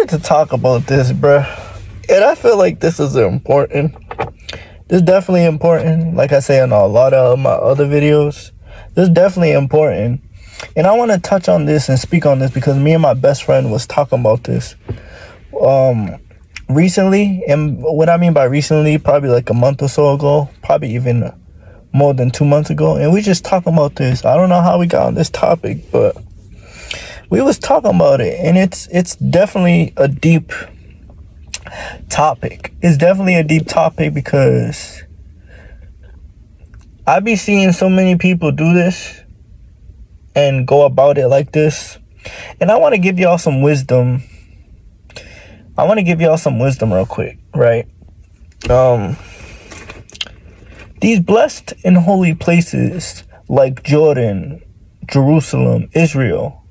wanted to talk about this, bruh. And I feel like this is important. This is definitely important. Like I say in a lot of my other videos, this is definitely important. And I want to touch on this and speak on this because me and my best friend was talking about this recently. And what I mean by recently, probably like a month or so ago, probably even more than 2 months ago. And we just talking about this. I don't know how we got on this topic, but we was talking about it. And it's definitely a deep topic. It's definitely a deep topic because I be seeing so many people do this and go about it like this. And I want to give y'all some wisdom. I want to give y'all some wisdom real quick, right? These blessed and holy places like Jordan, Jerusalem, Israel,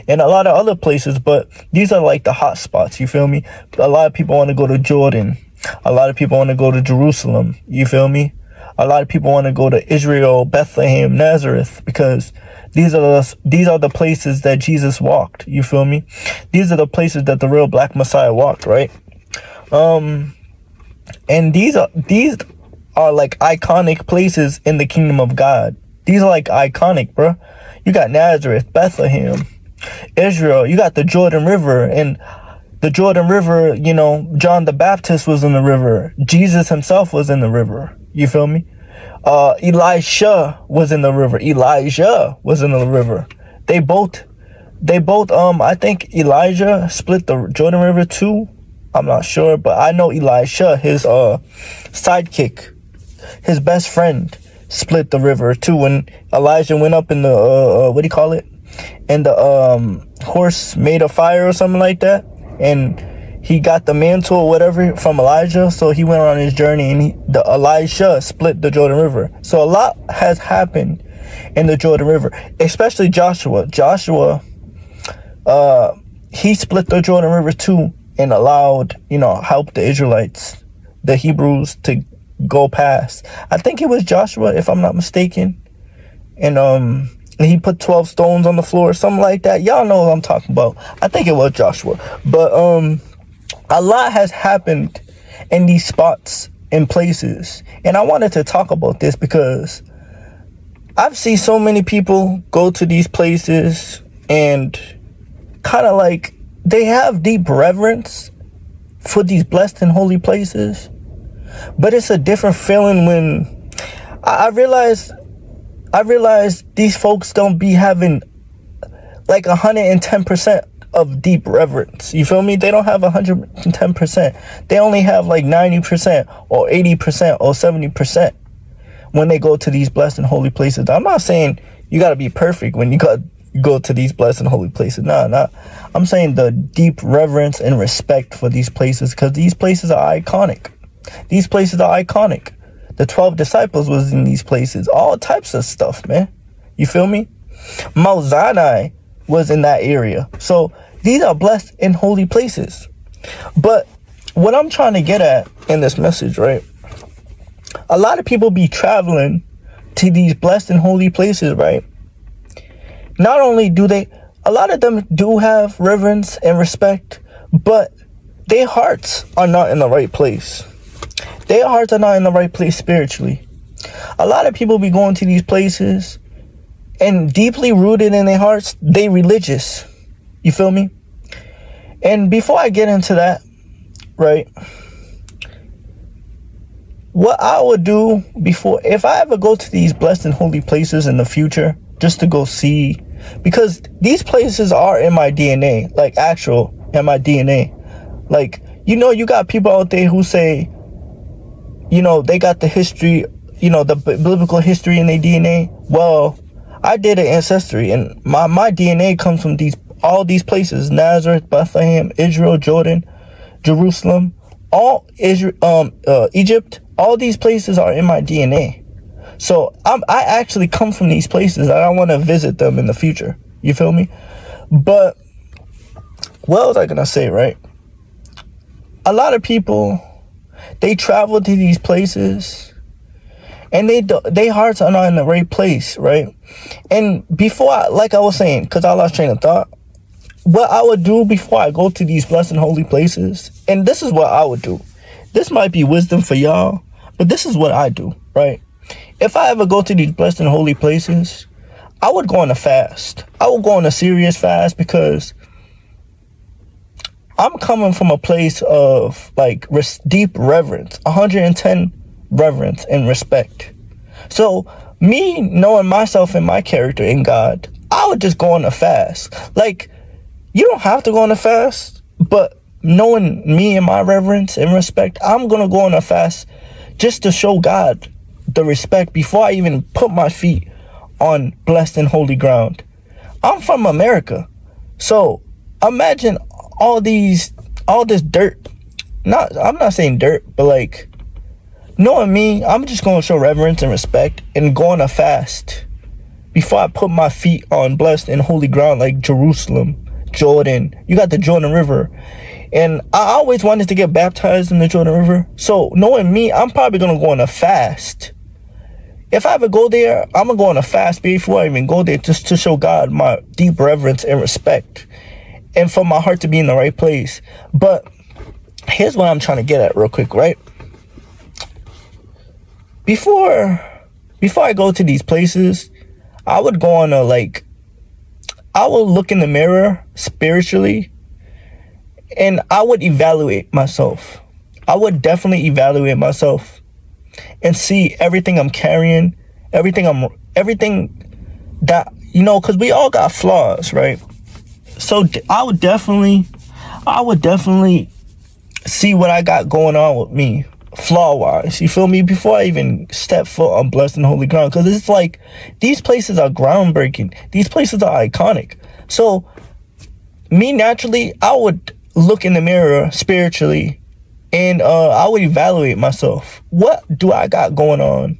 and a lot of other places, but these are like the hot spots, you feel me? A lot of people want to go to Jordan. A lot of people want to go to Jerusalem, you feel me? A lot of people want to go to Israel, Bethlehem, Nazareth, because these are the places that Jesus walked, you feel me? These are the places that the real Black Messiah walked, right? And these are like iconic places in the kingdom of God. These are like iconic, bro. You got Nazareth, Bethlehem, Israel. You got the Jordan River, and the Jordan River, you know, John the Baptist was in the river. Jesus himself was in the river. You feel me? Elisha was in the river. Elijah was in the river. They both, I think Elijah split the Jordan River too. I'm not sure, but I know Elisha, his sidekick, his best friend, split the river too. When Elijah went up in the, what do you call it? And the horse made a fire or something like that. And he got the mantle or whatever from Elijah. So he went on his journey and Elisha split the Jordan River. So a lot has happened in the Jordan River, especially Joshua. Joshua, he split the Jordan River too and allowed, helped the Israelites, the Hebrews, to go past. I think it was Joshua, if I'm not mistaken. And he put 12 stones on the floor, something like that. Y'all know what I'm talking about. I think it was Joshua. But a lot has happened in these spots and places. And I wanted to talk about this because I've seen so many people go to these places and kind of like they have deep reverence for these blessed and holy places. But it's a different feeling when I realize these folks don't be having like 110% of deep reverence. You feel me? They don't have 110%. They only have like 90% or 80% or 70% when they go to these blessed and holy places. I'm not saying you got to be perfect when you go to these blessed and holy places. Nah. I'm saying the deep reverence and respect for these places, because these places are iconic. These places are iconic. The 12 disciples was in these places. All types of stuff, man. You feel me? Mount Sinai was in that area. So these are blessed and holy places. But what I'm trying to get at in this message, right? A lot of people be traveling to these blessed and holy places, right? Not only do a lot of them do have reverence and respect, but their hearts are not in the right place. Their hearts are not in the right place spiritually. A lot of people be going to these places and deeply rooted in their hearts, they religious. You feel me? And before I get into that, right, what I would do if I ever go to these blessed and holy places in the future, just to go see, because these places are in my DNA, like actual in my DNA. Like, you got people out there who say, they got the history, the biblical history in their DNA. Well, I did an ancestry, and my DNA comes from all these places: Nazareth, Bethlehem, Israel, Jordan, Jerusalem, all Egypt. All these places are in my DNA. So I actually come from these places, and I want to visit them in the future. You feel me? But what was I gonna say, right? A lot of people, they travel to these places and their hearts are not in the right place, right? And before, like I was saying, because I lost train of thought, what I would do before I go to these blessed and holy places, and this is what I would do. This might be wisdom for y'all, but this is what I do, right? If I ever go to these blessed and holy places, I would go on a fast. I would go on a serious fast, because I'm coming from a place of like deep reverence, 110 reverence and respect. So me knowing myself and my character in God, I would just go on a fast. Like, you don't have to go on a fast, but knowing me and my reverence and respect, I'm going to go on a fast just to show God the respect before I even put my feet on blessed and holy ground. I'm from America. So imagine all this dirt. I'm not saying dirt, but like, knowing me, I'm just going to show reverence and respect and go on a fast before I put my feet on blessed and holy ground like Jerusalem, Jordan. You got the Jordan River. And I always wanted to get baptized in the Jordan River. So knowing me, I'm probably going to go on a fast. If I ever go there, I'm going to go on a fast before I even go there, just to show God my deep reverence and respect, and for my heart to be in the right place. But here's what I'm trying to get at real quick, right? Before I go to these places, I would go on I would look in the mirror spiritually, and I would evaluate myself. I would definitely evaluate myself and see everything I'm carrying, everything that, because we all got flaws, right? So I would definitely see what I got going on with me, flaw-wise, you feel me, before I even step foot on blessed and holy ground. Because it's like, these places are groundbreaking. These places are iconic. So me, naturally, I would look in the mirror spiritually, and I would evaluate myself. What do I got going on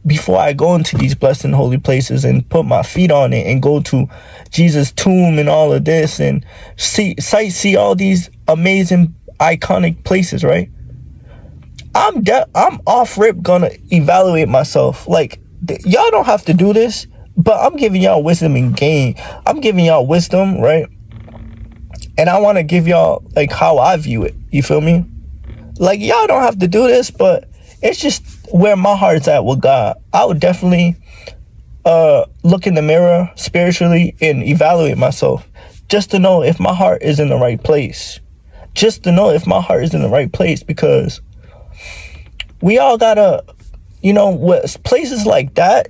before I go into these blessed and holy places and put my feet on it and go to Jesus' tomb and all of this and see all these amazing iconic places, right? I'm off rip gonna evaluate myself. Like, y'all don't have to do this, but I'm giving y'all wisdom and gain. I'm giving y'all wisdom, right? And I want to give y'all like how I view it. You feel me? Like, y'all don't have to do this, but it's just where my heart's at with God. I would definitely look in the mirror spiritually and evaluate myself, just to know if my heart is in the right place. Just to know if my heart is in the right place, because we all gotta, with places like that,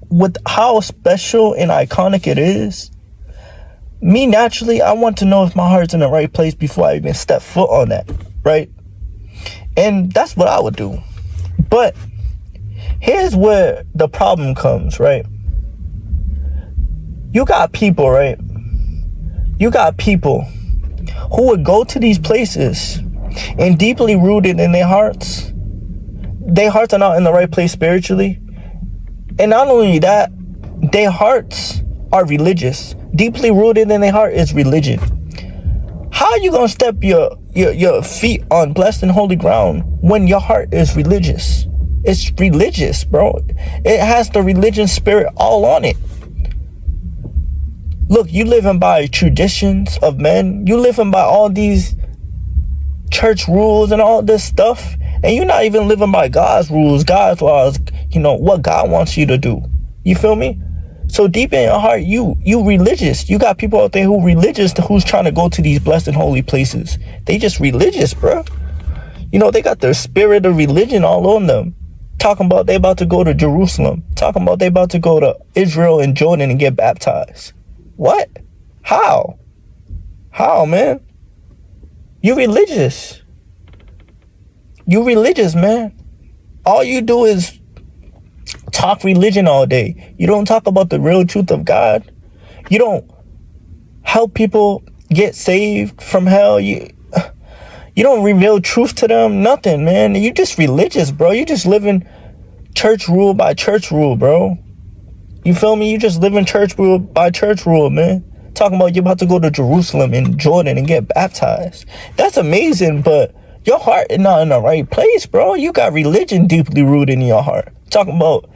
with how special and iconic it is, me, naturally, I want to know if my heart's in the right place before I even step foot on that, right? And that's what I would do. But here's where the problem comes, right? You got people, right? You got people who would go to these places and deeply rooted in their hearts are not in the right place spiritually. And not only that, their hearts are religious. Deeply rooted in their heart is religion. How are you gonna step your feet on blessed and holy ground when your heart is religious? It's religious, bro. It has the religion spirit all on it. Look, you living by traditions of men. You living by all these church rules and all this stuff, and you're not even living by God's rules, God's laws, what God wants you to do. You feel me? So deep in your heart, you religious. You got people out there who religious, who's trying to go to these blessed and holy places. They just religious, bro. They got their spirit of religion all on them. Talking about they about to go to Jerusalem. Talking about they about to go to Israel and Jordan and get baptized. What? How, man? You religious. You religious, man. All you do is talk religion all day. You don't talk about the real truth of God. You don't help people get saved from hell. You don't reveal truth to them. Nothing, man. You just religious, bro. You just living church rule by church rule, bro. You feel me? You just living church rule by church rule, man. Talking about you're about to go to Jerusalem and Jordan and get baptized. That's amazing, but your heart is not in the right place, bro. You got religion deeply rooted in your heart. Talking about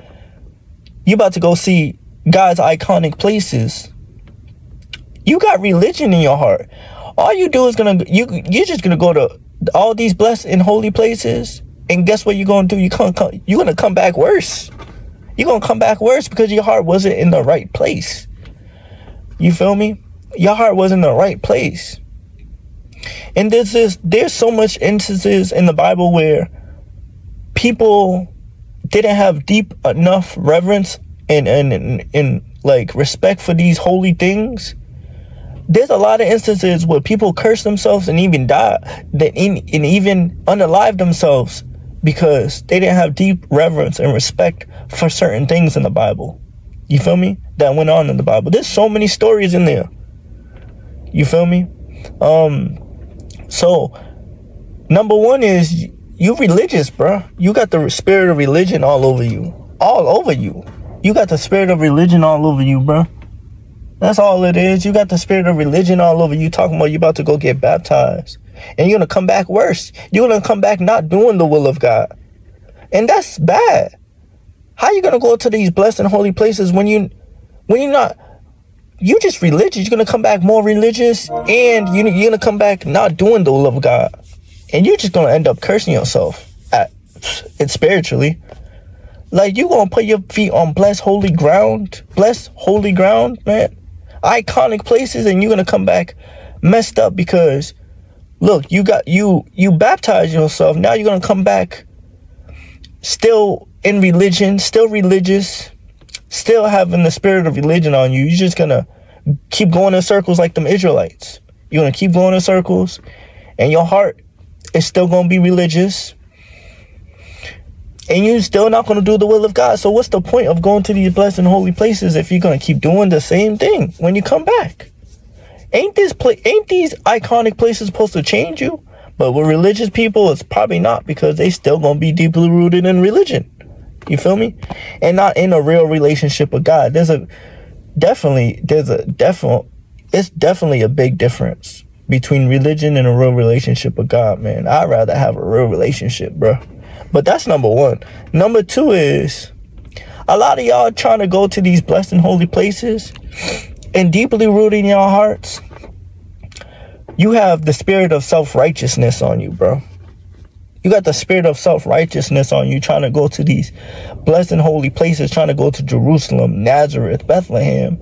you about to go see God's iconic places. You got religion in your heart. All you do is you're just gonna go to all these blessed and holy places, and guess what you're gonna do? You're gonna come back worse. You're gonna come back worse because your heart wasn't in the right place. You feel me? Your heart wasn't in the right place. And there's so much instances in the Bible where people didn't have deep enough reverence and like respect for these holy things. There's a lot of instances where people curse themselves and even die, and even unalive themselves because they didn't have deep reverence and respect for certain things in the Bible. You feel me? That went on in the Bible. There's so many stories in there. You feel me? So number one is you religious, bro. You got the spirit of religion all over you. All over you. You got the spirit of religion all over you, bro. That's all it is. You got the spirit of religion all over you, talking about you about to go get baptized. And you're going to come back worse. You're going to come back not doing the will of God. And that's bad. How you going to go to these blessed and holy places when you're not, you just religious. You're going to come back more religious, and you're going to come back not doing the will of God. And you're just going to end up cursing yourself spiritually. Like, you going to put your feet on blessed holy ground, man. Iconic places, and you're going to come back messed up because, look, you baptized yourself. Now you're going to come back still in religion, still religious, still having the spirit of religion on you. You're just going to keep going in circles like them Israelites. You're going to keep going in circles, and your heart is still going to be religious, and you're still not going to do the will of God. So what's the point of going to these blessed and holy places if you're going to keep doing the same thing when you come back? Ain't these iconic places supposed to change you? But with religious people, it's probably not, because they still going to be deeply rooted in religion. You feel me? And not in a real relationship with God. It's definitely a big difference between religion and a real relationship with God, man. I'd rather have a real relationship, bro. But that's number one. Number two is a lot of y'all trying to go to these blessed and holy places, and deeply rooted in your hearts, you have the spirit of self-righteousness on you, bro. You got the spirit of self-righteousness on you, trying to go to these blessed and holy places, trying to go to Jerusalem, Nazareth, Bethlehem,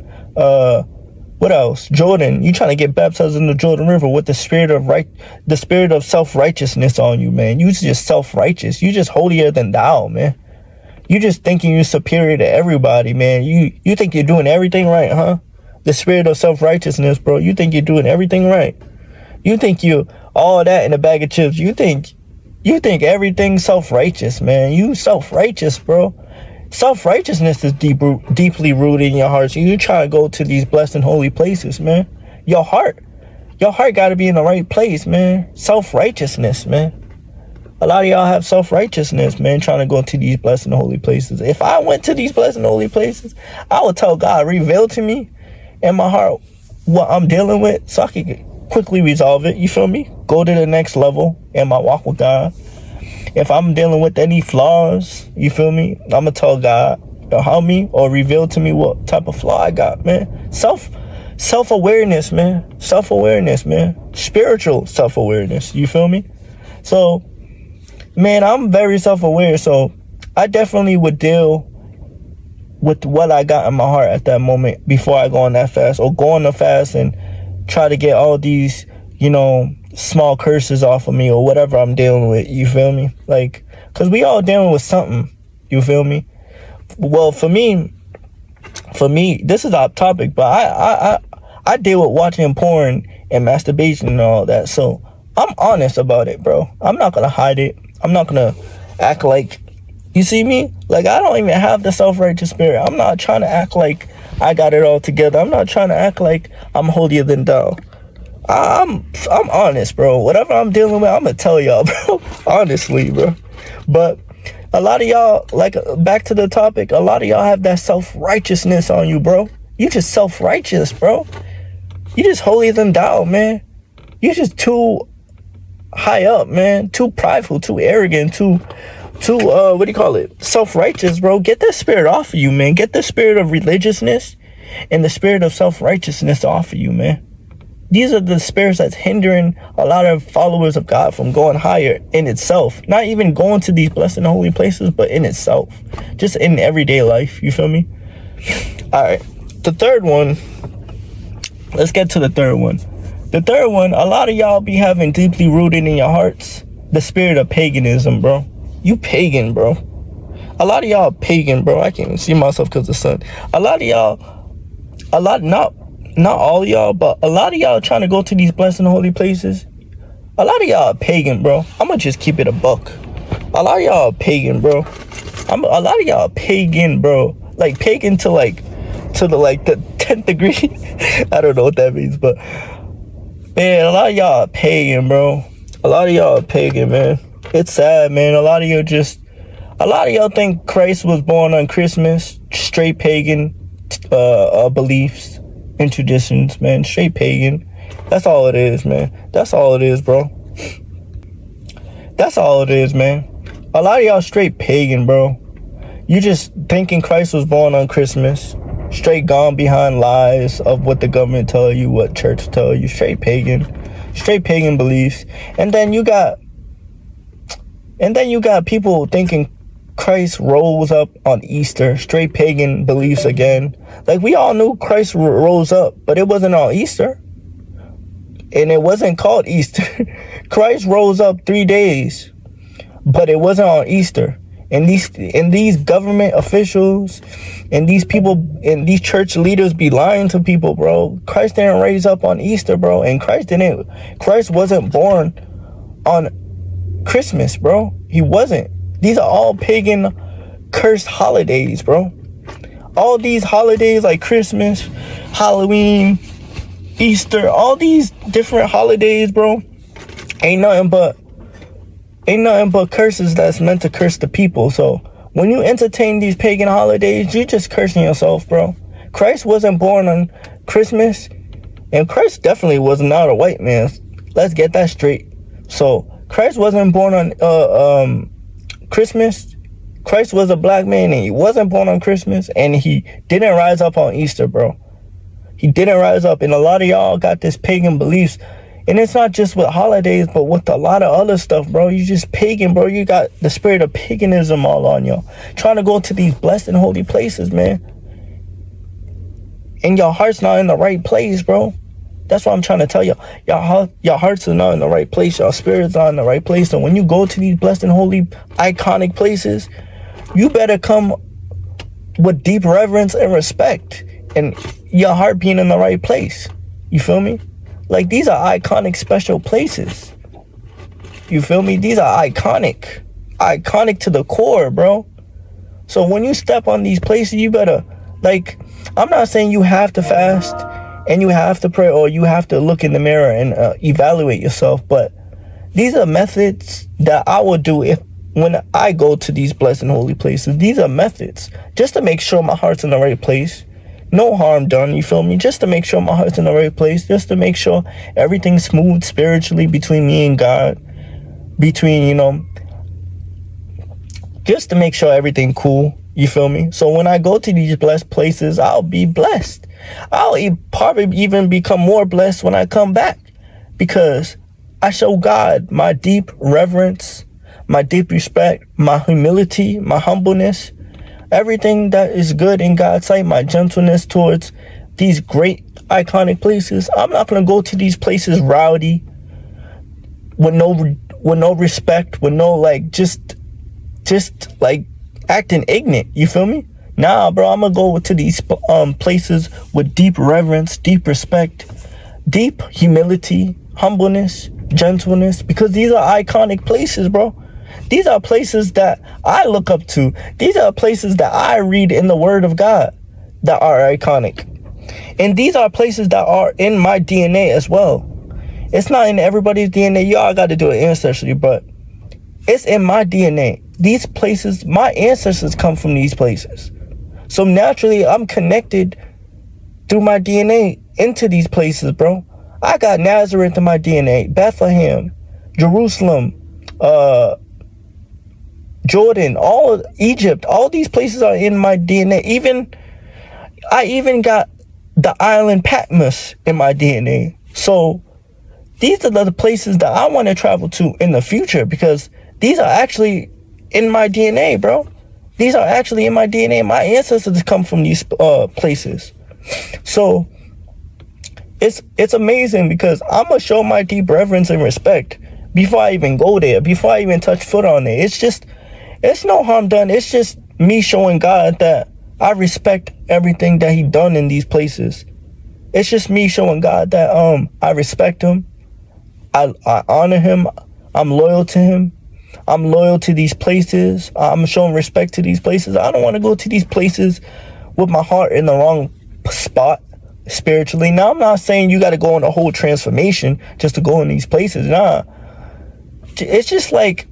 what else? Jordan. You trying to get baptized in the Jordan River with the spirit of self-righteousness on you, man. You just self-righteous. You just holier than thou, man. You just thinking you're superior to everybody, man. You think you're doing everything right, huh? The spirit of self-righteousness, bro. You think you're doing everything right. You think you all that in a bag of chips. You think everything's self-righteous, man. You self-righteous, bro. Self-righteousness is deeply rooted in your heart. So you try to go to these blessed and holy places, man. Your heart got to be in the right place, man. Self-righteousness, man. A lot of y'all have self-righteousness, man, trying to go to these blessed and holy places. If I went to these blessed and holy places, I would tell God, reveal to me in my heart what I'm dealing with, so I can quickly resolve it. You feel me? Go to the next level in my walk with God. If I'm dealing with any flaws, you feel me? I'm gonna tell God to help me or reveal to me what type of flaw I got, man. Self-awareness, man. Self-awareness, man. Spiritual self-awareness. You feel me? So, man, I'm very self-aware. So I definitely would deal with what I got in my heart at that moment before I go on that fast, or go on the fast and try to get all these, small curses off of me or whatever I'm dealing with. You feel me? Like, because we all dealing with something. You feel me? Well, for me, this is off topic, but I deal with watching porn and masturbation and all that. So I'm honest about it, bro. I'm not gonna hide it. I'm not gonna act like, you see me? Like, I don't even have the self-righteous spirit. I'm not trying to act like I got it all together. I'm not trying to act like I'm holier than thou. I'm honest, bro. Whatever I'm dealing with, I'm gonna tell y'all, bro. Honestly, bro. But a lot of y'all, like, back to the topic, a lot of y'all have that self-righteousness on you, bro. You just self-righteous, bro. You just holier than thou, man. You just too high up, man. Too prideful, too arrogant, too self-righteous, bro. Get that spirit off of you, man. Get the spirit of religiousness and the spirit of self-righteousness off of you, man. These are the spirits that's hindering a lot of followers of God from going higher in itself. Not even going to these blessed and holy places, but in itself. Just in everyday life, you feel me? All right, the third one. Let's get to the third one. The third one, a lot of y'all be having deeply rooted in your hearts the spirit of paganism, bro. You pagan, bro. A lot of y'all pagan, bro. I can't even see myself because of the sun. A lot of y'all, not all of y'all, but a lot of y'all trying to go to these blessed and holy places. A lot of y'all are pagan, bro. I'm gonna just keep it a buck. A lot of y'all are pagan, bro. A lot of y'all are pagan, bro. Like pagan to the 10th degree. I don't know what that means, but man, a lot of y'all are pagan, bro. A lot of y'all are pagan, man. It's sad, man. A lot of y'all think Christ was born on Christmas. Straight pagan beliefs and traditions, man. Straight pagan. That's all it is, man. That's all it is, bro. That's all it is, man. A lot of y'all straight pagan, bro. You just thinking Christ was born on Christmas. Straight gone behind lies of what the government tell you, what church tell you. Straight pagan beliefs. And then you got people thinking Christ rose up on Easter. Straight pagan beliefs again. Like, we all knew Christ rose up, but it wasn't on Easter. And it wasn't called Easter. Christ rose up 3 days, but it wasn't on Easter. And these government officials and these people and these church leaders be lying to people, bro. Christ didn't raise up on Easter, bro. And Christ wasn't born on Christmas, bro. He wasn't. These are all pagan, cursed holidays, bro. All these holidays like Christmas, Halloween, Easter, all these different holidays, bro, ain't nothing but curses that's meant to curse the people. So when you entertain these pagan holidays, you're just cursing yourself, bro. Christ wasn't born on Christmas, and Christ definitely was not a white man. Let's get that straight. So Christ wasn't born on Christmas. Christ was a black man, and he wasn't born on Christmas, and he didn't rise up on Easter, bro. He didn't rise up, and a lot of y'all got this pagan beliefs. And it's not just with holidays, but with a lot of other stuff, bro. You just pagan, bro. You got the spirit of paganism all on you. Trying to go to these blessed and holy places, man. And your heart's not in the right place, bro. That's what I'm trying to tell you. Your hearts are not in the right place. Your spirit's not in the right place. So when you go to these blessed and holy, iconic places, you better come with deep reverence and respect. And your heart being in the right place. You feel me? Like, these are iconic, special places. You feel me? These are iconic to the core, bro. So when you step on these places, you better, like, I'm not saying you have to fast and you have to pray or you have to look in the mirror and evaluate yourself. But these are methods that I will do when I go to these blessed and holy places. These are methods just to make sure my heart's in the right place. No harm done, you feel me? Just to make sure my heart's in the right place. Just to make sure everything's smooth spiritually between me and God. Just to make sure everything cool, you feel me? So when I go to these blessed places, I'll be blessed. I'll probably even become more blessed when I come back. Because I show God my deep reverence, my deep respect, my humility, my humbleness. Everything that is good in God's sight, my gentleness towards these great iconic places. I'm not going to go to these places rowdy, with no respect, with no, like, just like acting ignorant. You feel me? Nah, bro, I'm going to go to these places with deep reverence, deep respect, deep humility, humbleness, gentleness, because these are iconic places, bro. These are places that I look up to. These are places that I read in the Word of God that are iconic. And these are places that are in my DNA as well. It's not in everybody's DNA. Y'all got to do an ancestry, but it's in my DNA. These places, my ancestors come from these places. So naturally, I'm connected through my DNA into these places, bro. I got Nazareth in my DNA, Bethlehem, Jerusalem, Jordan, all Egypt, all these places are in my DNA. I even got the island Patmos in my DNA. So these are the places that I want to travel to in the future, because these are actually in my DNA, bro. These are actually in my DNA. My ancestors come from these places. So it's amazing, because I'm going to show my deep reverence and respect before I even go there, before I even touch foot on it. It's no harm done. It's just me showing God that I respect everything that he done in these places. It's just me showing God that I respect him. I honor him. I'm loyal to him. I'm loyal to these places. I'm showing respect to these places. I don't want to go to these places with my heart in the wrong spot spiritually. Now, I'm not saying you got to go on a whole transformation just to go in these places. Nah. It's just like,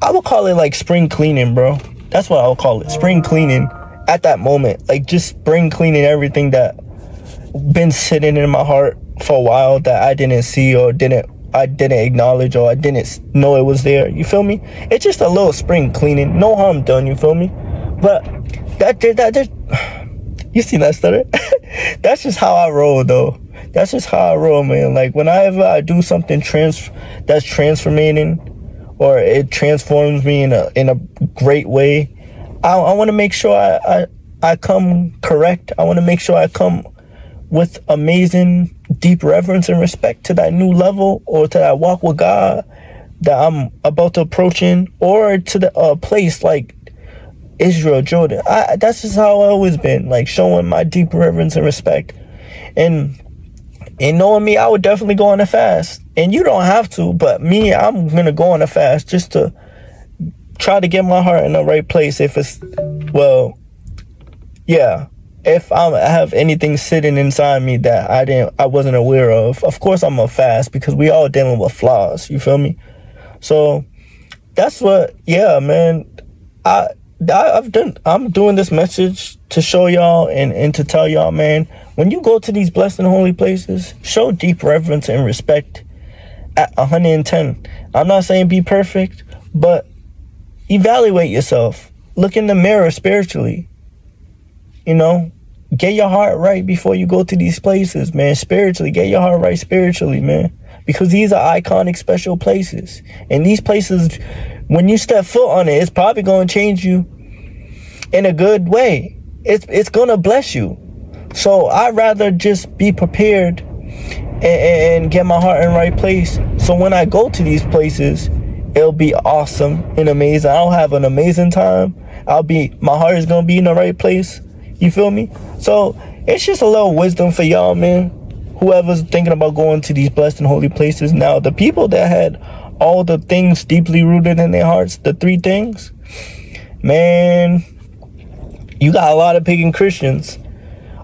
I would call it like spring cleaning, bro. That's what I would call it. Spring cleaning at that moment. Like, just spring cleaning everything that been sitting in my heart for a while that I didn't see, or I didn't acknowledge, or I didn't know it was there. You feel me? It's just a little spring cleaning. No harm done, you feel me? But that you see that stutter? That's just how I roll, though. That's just how I roll, man. Like, whenever I do something that's transforming, or it transforms me in a great way, I want to make sure I come correct. I want to make sure I come with amazing deep reverence and respect to that new level, or to that walk with God that I'm about to approach in, or to the place like Israel, Jordan. That's just how I always been, like, showing my deep reverence and respect. And knowing me, I would definitely go on a fast. And you don't have to, but me, I'm gonna go on a fast just to try to get my heart in the right place. If I have anything sitting inside me that I wasn't aware of course I'm gonna fast, because we all dealing with flaws. You feel me? So that's what, yeah, man. I'm doing this message to show y'all and to tell y'all, man, when you go to these blessed and holy places, show deep reverence and respect at 110. I'm not saying be perfect, but evaluate yourself. Look in the mirror spiritually. You know, get your heart right before you go to these places, man. Spiritually, get your heart right spiritually, man. Because these are iconic, special places. And these places, when you step foot on it, it's probably going to change you in a good way. It's going to bless you. So I'd rather just be prepared and get my heart in the right place. So when I go to these places, it'll be awesome and amazing. I'll have an amazing time. My heart is going to be in the right place. You feel me? So it's just a little wisdom for y'all, man. Whoever's thinking about going to these blessed and holy places. Now, the people that had all the things deeply rooted in their hearts, the 3 things, man, you got a lot of pagan Christians.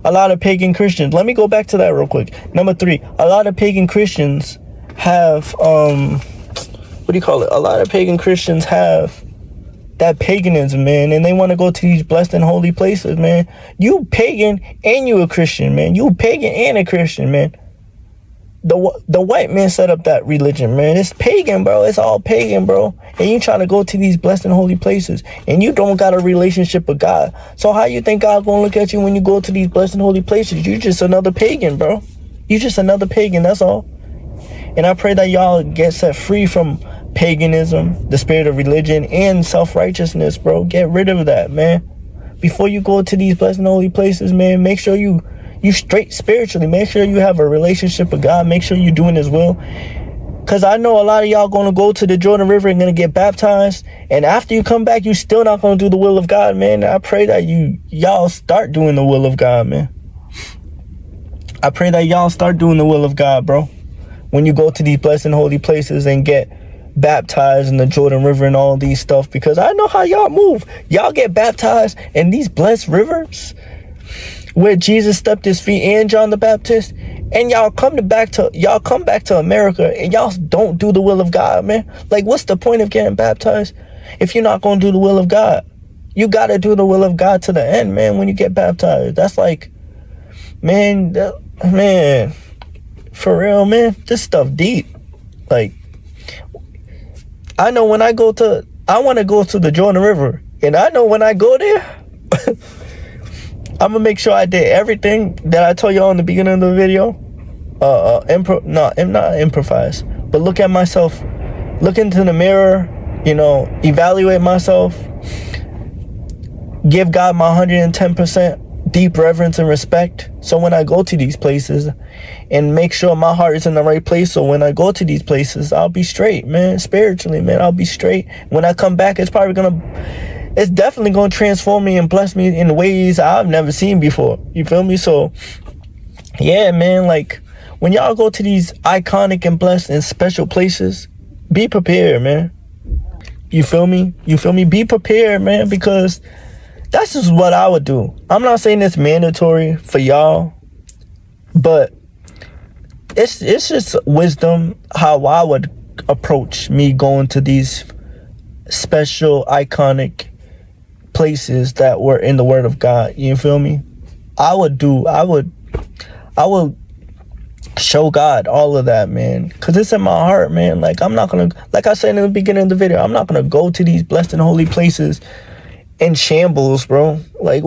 Let me go back to that real quick. Number 3, a lot of pagan Christians have, a lot of pagan Christians have that paganism, man, and they want to go to these blessed and holy places, man. You pagan and you a Christian, man. You pagan and a Christian, man. The white man set up that religion, man. It's pagan, bro. It's all pagan, bro. And you trying to go to these blessed and holy places, and you don't got a relationship with God. So how you think God gonna look at you when you go to these blessed and holy places? You just another pagan, bro. You just another pagan, that's all. And I pray that y'all get set free from paganism, the spirit of religion, and self-righteousness, bro. Get rid of that, man. Before you go to these blessed and holy places, man, make sure you straight spiritually. Make sure you have a relationship with God. Make sure you're doing his will. Because I know a lot of y'all going to go to the Jordan River and going to get baptized. And after you come back, you still not going to do the will of God, man. I pray that y'all start doing the will of God, man. I pray that y'all start doing the will of God, bro. When you go to these blessed and holy places and get baptized in the Jordan River and all these stuff, because I know how y'all move. Y'all get baptized in these blessed rivers where Jesus stepped his feet, and John the Baptist, and y'all come back to America and y'all don't do the will of God, man. Like, what's the point of getting baptized if you're not going to do the will of God? You got to do the will of God to the end, man, when you get baptized. That's like, man, for real, man, this stuff deep. Like, I know when I want to go to the Jordan River, and I know when I go there, I'm gonna make sure I did everything that I told y'all in the beginning of the video. Not improvise, but look at myself, look into the mirror, you know, evaluate myself, give God my 110% deep reverence and respect. So when I go to these places, and make sure my heart is in the right place, so when I go to these places, I'll be straight, man. Spiritually, man, I'll be straight. When I come back, it's definitely gonna transform me and bless me in ways I've never seen before. You feel me? So yeah, man, like, when y'all go to these iconic and blessed and special places, be prepared, man. You feel me? Be prepared, man, because that's just what I would do. I'm not saying it's mandatory for y'all, but it's just wisdom how I would approach me going to these special, iconic places that were in the Word of God. You feel me? I would show God all of that, man, because it's in my heart, man. Like, I'm not gonna, like I said in the beginning of the video, I'm not gonna go to these blessed and holy places in shambles, bro. Like,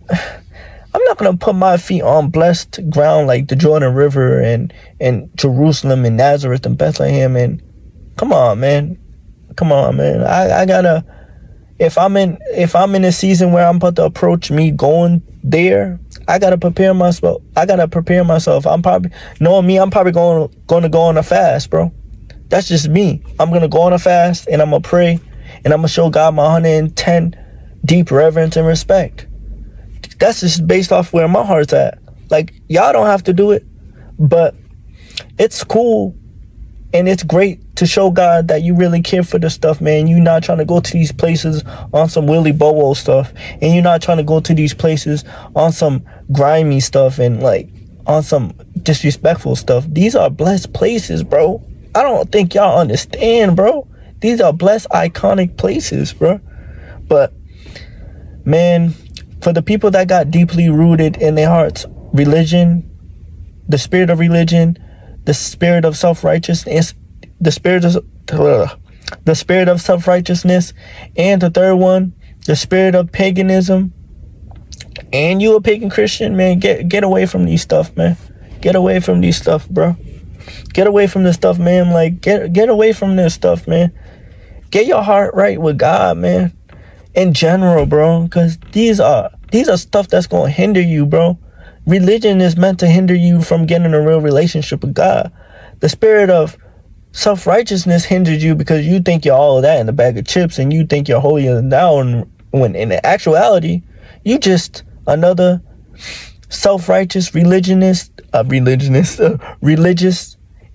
I'm not gonna put my feet on blessed ground like the Jordan River and Jerusalem and Nazareth and Bethlehem. And come on, man. I gotta, if I'm in a season where I'm about to approach me going there, I gotta prepare myself. I'm probably going to go on a fast, bro. That's just me. I'm gonna go on a fast, and I'm gonna pray, and I'm gonna show God my 110 deep reverence and respect. That's just based off where my heart's at. Like, y'all don't have to do it, but it's cool. And it's great to show God that you really care for this stuff, man. You're not trying to go to these places on some willy bowo stuff. And you're not trying to go to these places on some grimy stuff and, like, on some disrespectful stuff. These are blessed places, bro. I don't think y'all understand, bro. These are blessed, iconic places, bro. But, man, for the people that got deeply rooted in their hearts, religion, the spirit of religion, the spirit of self-righteousness, the spirit of self-righteousness, and the third one, the spirit of paganism, and you a pagan Christian, man, get away from these stuff, man. Get away from these stuff, bro. Get away from this stuff, man. Like, get away from this stuff, man. Get your heart right with God, man. In general, bro, because these are stuff that's gonna hinder you, bro. Religion is meant to hinder you from getting a real relationship with God. The spirit of self-righteousness hinders you because you think you're all of that in a bag of chips, and you think you're holier than thou, when in actuality, you just another self-righteous religious,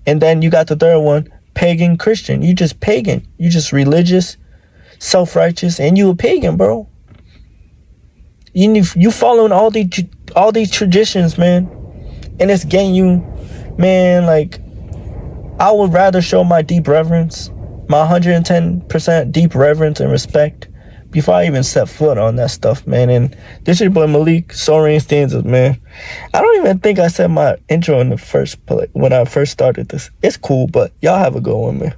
and then you got the third one, pagan Christian. You just pagan. You just religious, self-righteous, and you a pagan, bro. You following all these traditions, man, and it's getting you, man. Like, I would rather show my deep reverence, my 110% deep reverence and respect before I even set foot on that stuff, man. And this is your boy Malik, Soul Rain Stanzas, man. I don't even think I said my intro in the first place when I first started this. It's cool, but y'all have a good one, man.